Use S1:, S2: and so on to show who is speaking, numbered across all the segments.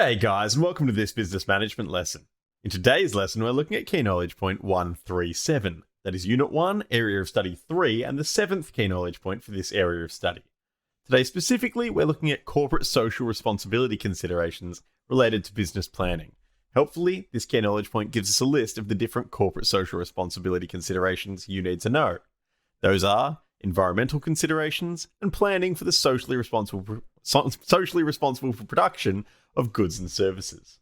S1: G'day guys, and welcome to this business management lesson. In today's lesson, we're looking at key knowledge point 137. That is Unit 1, Area of Study 3, and the 7th key knowledge point for this area of study. Today specifically, we're looking at corporate social responsibility considerations related to business planning. Helpfully, this key knowledge point gives us a list of the different corporate social responsibility considerations you need to know. Those are environmental considerations and planning for the socially responsible for production of goods and services.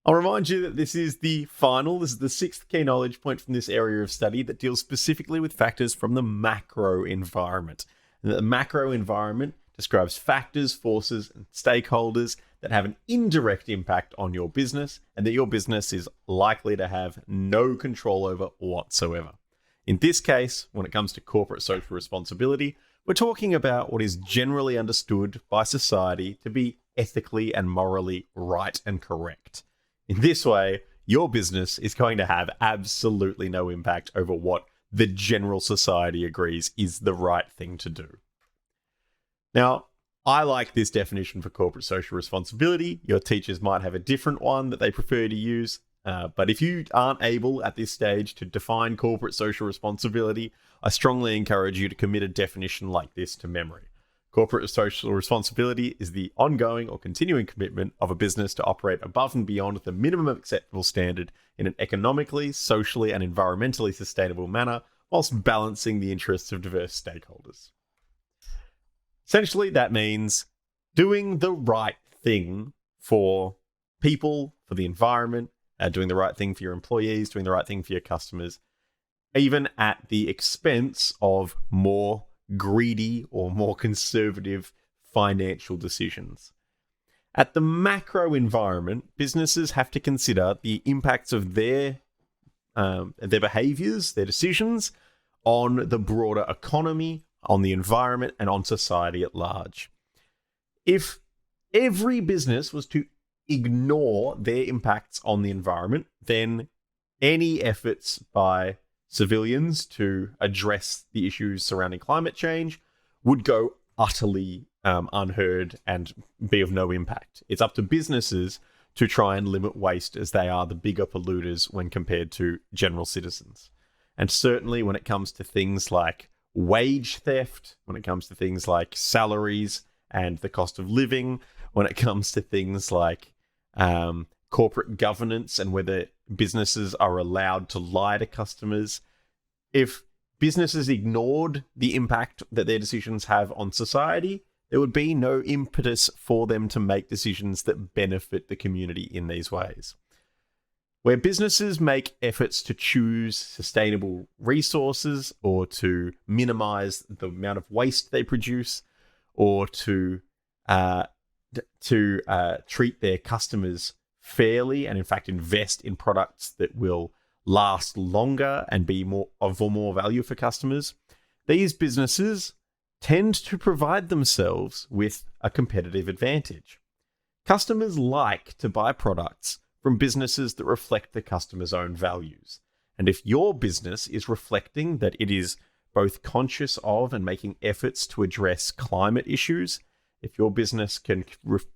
S1: I'll remind you that this is the 6th key knowledge point from this area of study that deals specifically with factors from the macro environment. And the macro environment describes factors, forces, and stakeholders that have an indirect impact on your business and that your business is likely to have no control over whatsoever. In this case, when it comes to corporate social responsibility, we're talking about what is generally understood by society to be ethically and morally right and correct. In this way, your business is going to have absolutely no impact over what the general society agrees is the right thing to do. Now, I like this definition for corporate social responsibility. Your teachers might have a different one that they prefer to use. But if you aren't able at this stage to define corporate social responsibility, I strongly encourage you to commit a definition like this to memory. Corporate social responsibility is the ongoing or continuing commitment of a business to operate above and beyond the minimum acceptable standard in an economically, socially, and environmentally sustainable manner, whilst balancing the interests of diverse stakeholders. Essentially, that means doing the right thing for people, for the environment, doing the right thing for your employees, doing the right thing for your customers, even at the expense of more greedy or more conservative financial decisions. At the macro environment, businesses have to consider the impacts of their behaviors, their decisions on the broader economy, on the environment, and on society at large. If every business was to ignore their impacts on the environment, then any efforts by civilians to address the issues surrounding climate change would go utterly unheard and be of no impact. It's up to businesses to try and limit waste, as they are the bigger polluters when compared to general citizens. And certainly when it comes to things like wage theft, when it comes to things like salaries and the cost of living, when it comes to things like corporate governance and whether businesses are allowed to lie to customers. If businesses ignored the impact that their decisions have on society, there would be no impetus for them to make decisions that benefit the community in these ways. Where businesses make efforts to choose sustainable resources or to minimize the amount of waste they produce, or to treat their customers fairly and in fact invest in products that will last longer and be more value for customers, these businesses tend to provide themselves with a competitive advantage. Customers like to buy products from businesses that reflect the customer's own values. And if your business is reflecting that it is both conscious of and making efforts to address climate issues, if your business can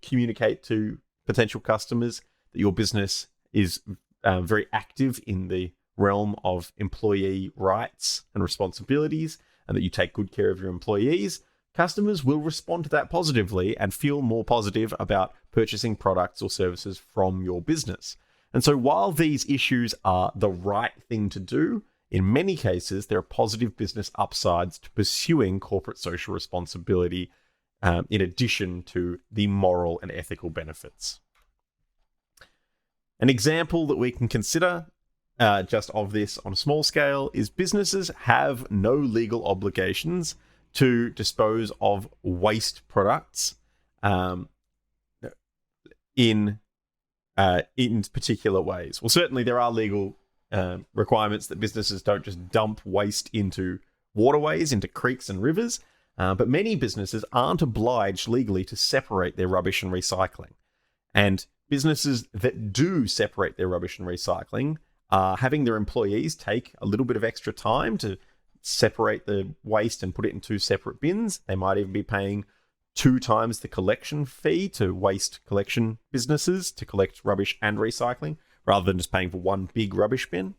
S1: communicate to potential customers that your business is very active in the realm of employee rights and responsibilities, and that you take good care of your employees, customers will respond to that positively and feel more positive about purchasing products or services from your business. And so while these issues are the right thing to do, in many cases, there are positive business upsides to pursuing corporate social responsibility in addition to the moral and ethical benefits. An example that we can consider just of this on a small scale is businesses have no legal obligations to dispose of waste products in particular ways. Well, certainly there are legal requirements that businesses don't just dump waste into waterways, into creeks and rivers, but many businesses aren't obliged legally to separate their rubbish and recycling. And businesses that do separate their rubbish and recycling are having their employees take a little bit of extra time to separate the waste and put it in two separate bins. They might even be paying 2 times the collection fee to waste collection businesses to collect rubbish and recycling, rather than just paying for one big rubbish bin.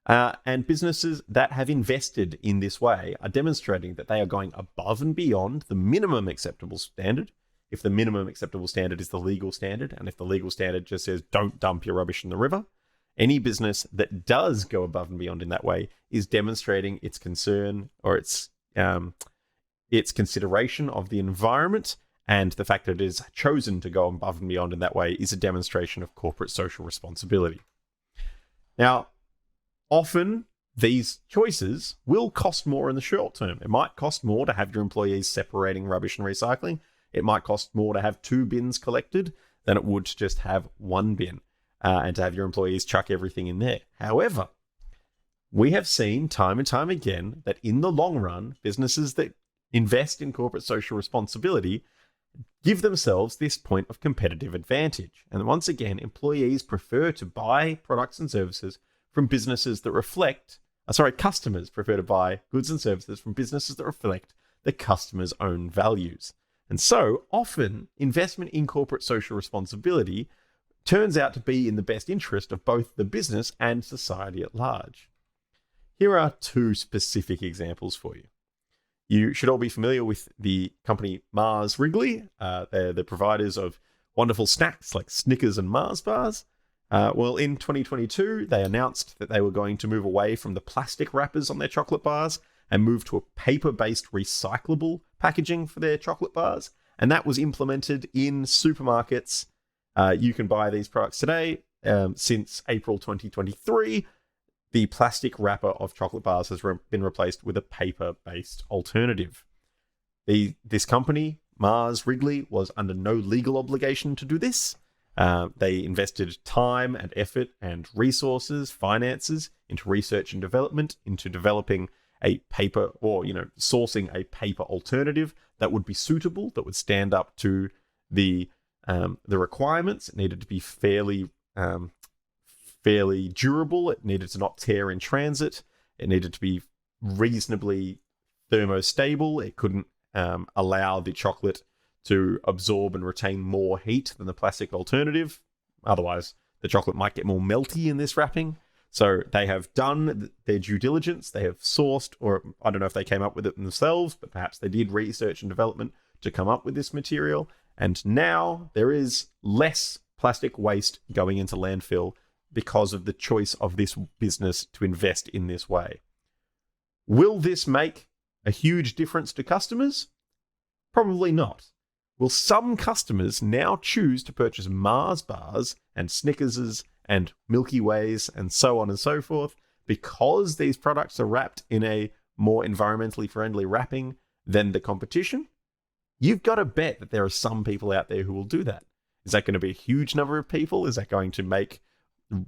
S1: And businesses that have invested in this way are demonstrating that they are going above and beyond the minimum acceptable standard. If the minimum acceptable standard is the legal standard, and if the legal standard just says don't dump your rubbish in the river, any business that does go above and beyond in that way is demonstrating its concern or its consideration of the environment, and the fact that it is chosen to go above and beyond in that way is a demonstration of corporate social responsibility. Now, often these choices will cost more in the short term. It might cost more to have your employees separating rubbish and recycling. It might cost more to have 2 bins collected than it would to just have 1 bin and to have your employees chuck everything in there. However, we have seen time and time again that in the long run, businesses that invest in corporate social responsibility give themselves this point of competitive advantage. And once again, employees prefer to buy products and services from businesses that reflect, customers prefer to buy goods and services from businesses that reflect the customer's own values. And so often investment in corporate social responsibility turns out to be in the best interest of both the business and society at large. Here are 2 specific examples for you. You should all be familiar with the company Mars Wrigley. They're the providers of wonderful snacks like Snickers and Mars bars. Well, in 2022, they announced that they were going to move away from the plastic wrappers on their chocolate bars and move to a paper-based recyclable packaging for their chocolate bars. And that was implemented in supermarkets. You can buy these products today. Since April 2023, the plastic wrapper of chocolate bars has been replaced with a paper-based alternative. This company, Mars Wrigley, was under no legal obligation to do this. They invested time and effort and resources, finances into research and development, into developing a paper or, sourcing a paper alternative that would be suitable, that would stand up to the requirements. It needed to be fairly durable. It needed to not tear in transit. It needed to be reasonably thermostable. It couldn't allow the chocolate to absorb and retain more heat than the plastic alternative. Otherwise, the chocolate might get more melty in this wrapping. So they have done their due diligence. They have sourced, or I don't know if they came up with it themselves, but perhaps they did research and development to come up with this material. And now there is less plastic waste going into landfill because of the choice of this business to invest in this way. Will this make a huge difference to customers? Probably not. Will some customers now choose to purchase Mars bars and Snickerses and Milky Ways and so on and so forth because these products are wrapped in a more environmentally friendly wrapping than the competition? You've got to bet that there are some people out there who will do that. Is that going to be a huge number of people? Is that going to make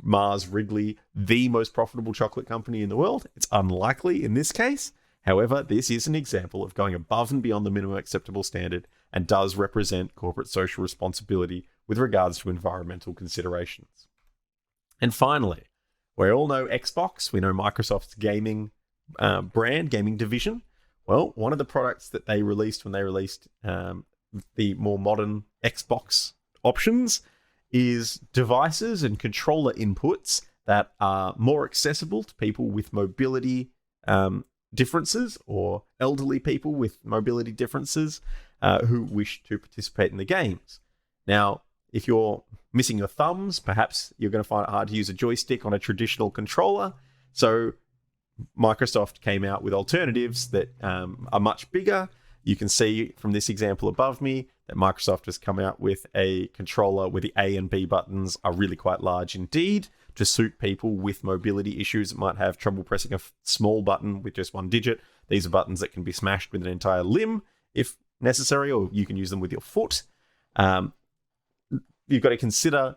S1: Mars Wrigley the most profitable chocolate company in the world? It's unlikely in this case. However, this is an example of going above and beyond the minimum acceptable standard and does represent corporate social responsibility with regards to environmental considerations. And finally, we all know Xbox. We know Microsoft's gaming gaming division. Well, one of the products that they released when they released the more modern Xbox options is devices and controller inputs that are more accessible to people with mobility differences or elderly people with mobility differences who wish to participate in the games. Now, if you're missing your thumbs, perhaps you're going to find it hard to use a joystick on a traditional controller. So Microsoft came out with alternatives that are much bigger. You can see from this example above me that Microsoft has come out with a controller where the A and B buttons are really quite large indeed to suit people with mobility issues that might have trouble pressing a small button with just one digit. These are buttons that can be smashed with an entire limb if necessary, or you can use them with your foot. You've got to consider,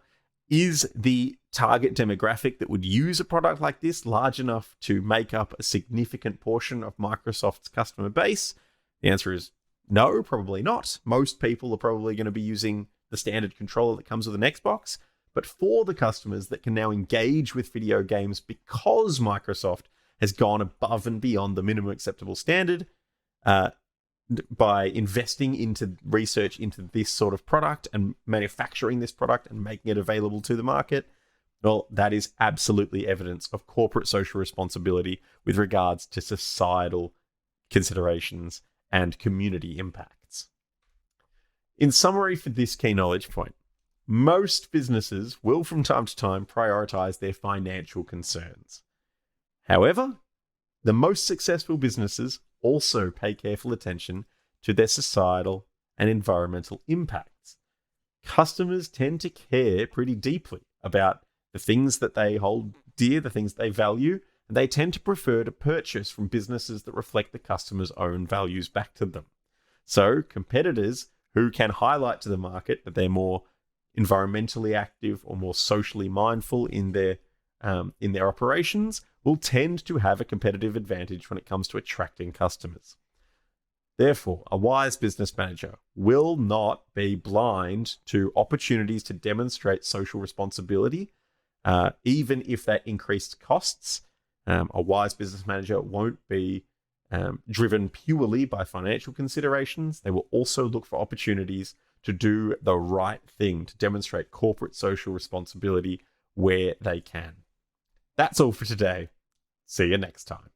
S1: is the target demographic that would use a product like this large enough to make up a significant portion of Microsoft's customer base? The answer is no, probably not. Most people are probably going to be using the standard controller that comes with an Xbox. But for the customers that can now engage with video games because Microsoft has gone above and beyond the minimum acceptable standard, by investing into research into this sort of product and manufacturing this product and making it available to the market, well, that is absolutely evidence of corporate social responsibility with regards to societal considerations and community impacts. In summary for this key knowledge point, most businesses will from time to time prioritize their financial concerns. However, the most successful businesses also pay careful attention to their societal and environmental impacts. Customers tend to care pretty deeply about the things that they hold dear, the things they value, and they tend to prefer to purchase from businesses that reflect the customer's own values back to them. So competitors who can highlight to the market that they're more environmentally active or more socially mindful in their operations will tend to have a competitive advantage when it comes to attracting customers. Therefore, a wise business manager will not be blind to opportunities to demonstrate social responsibility, even if that increased costs. A wise business manager won't be driven purely by financial considerations. They will also look for opportunities to do the right thing, to demonstrate corporate social responsibility where they can. That's all for today. See you next time.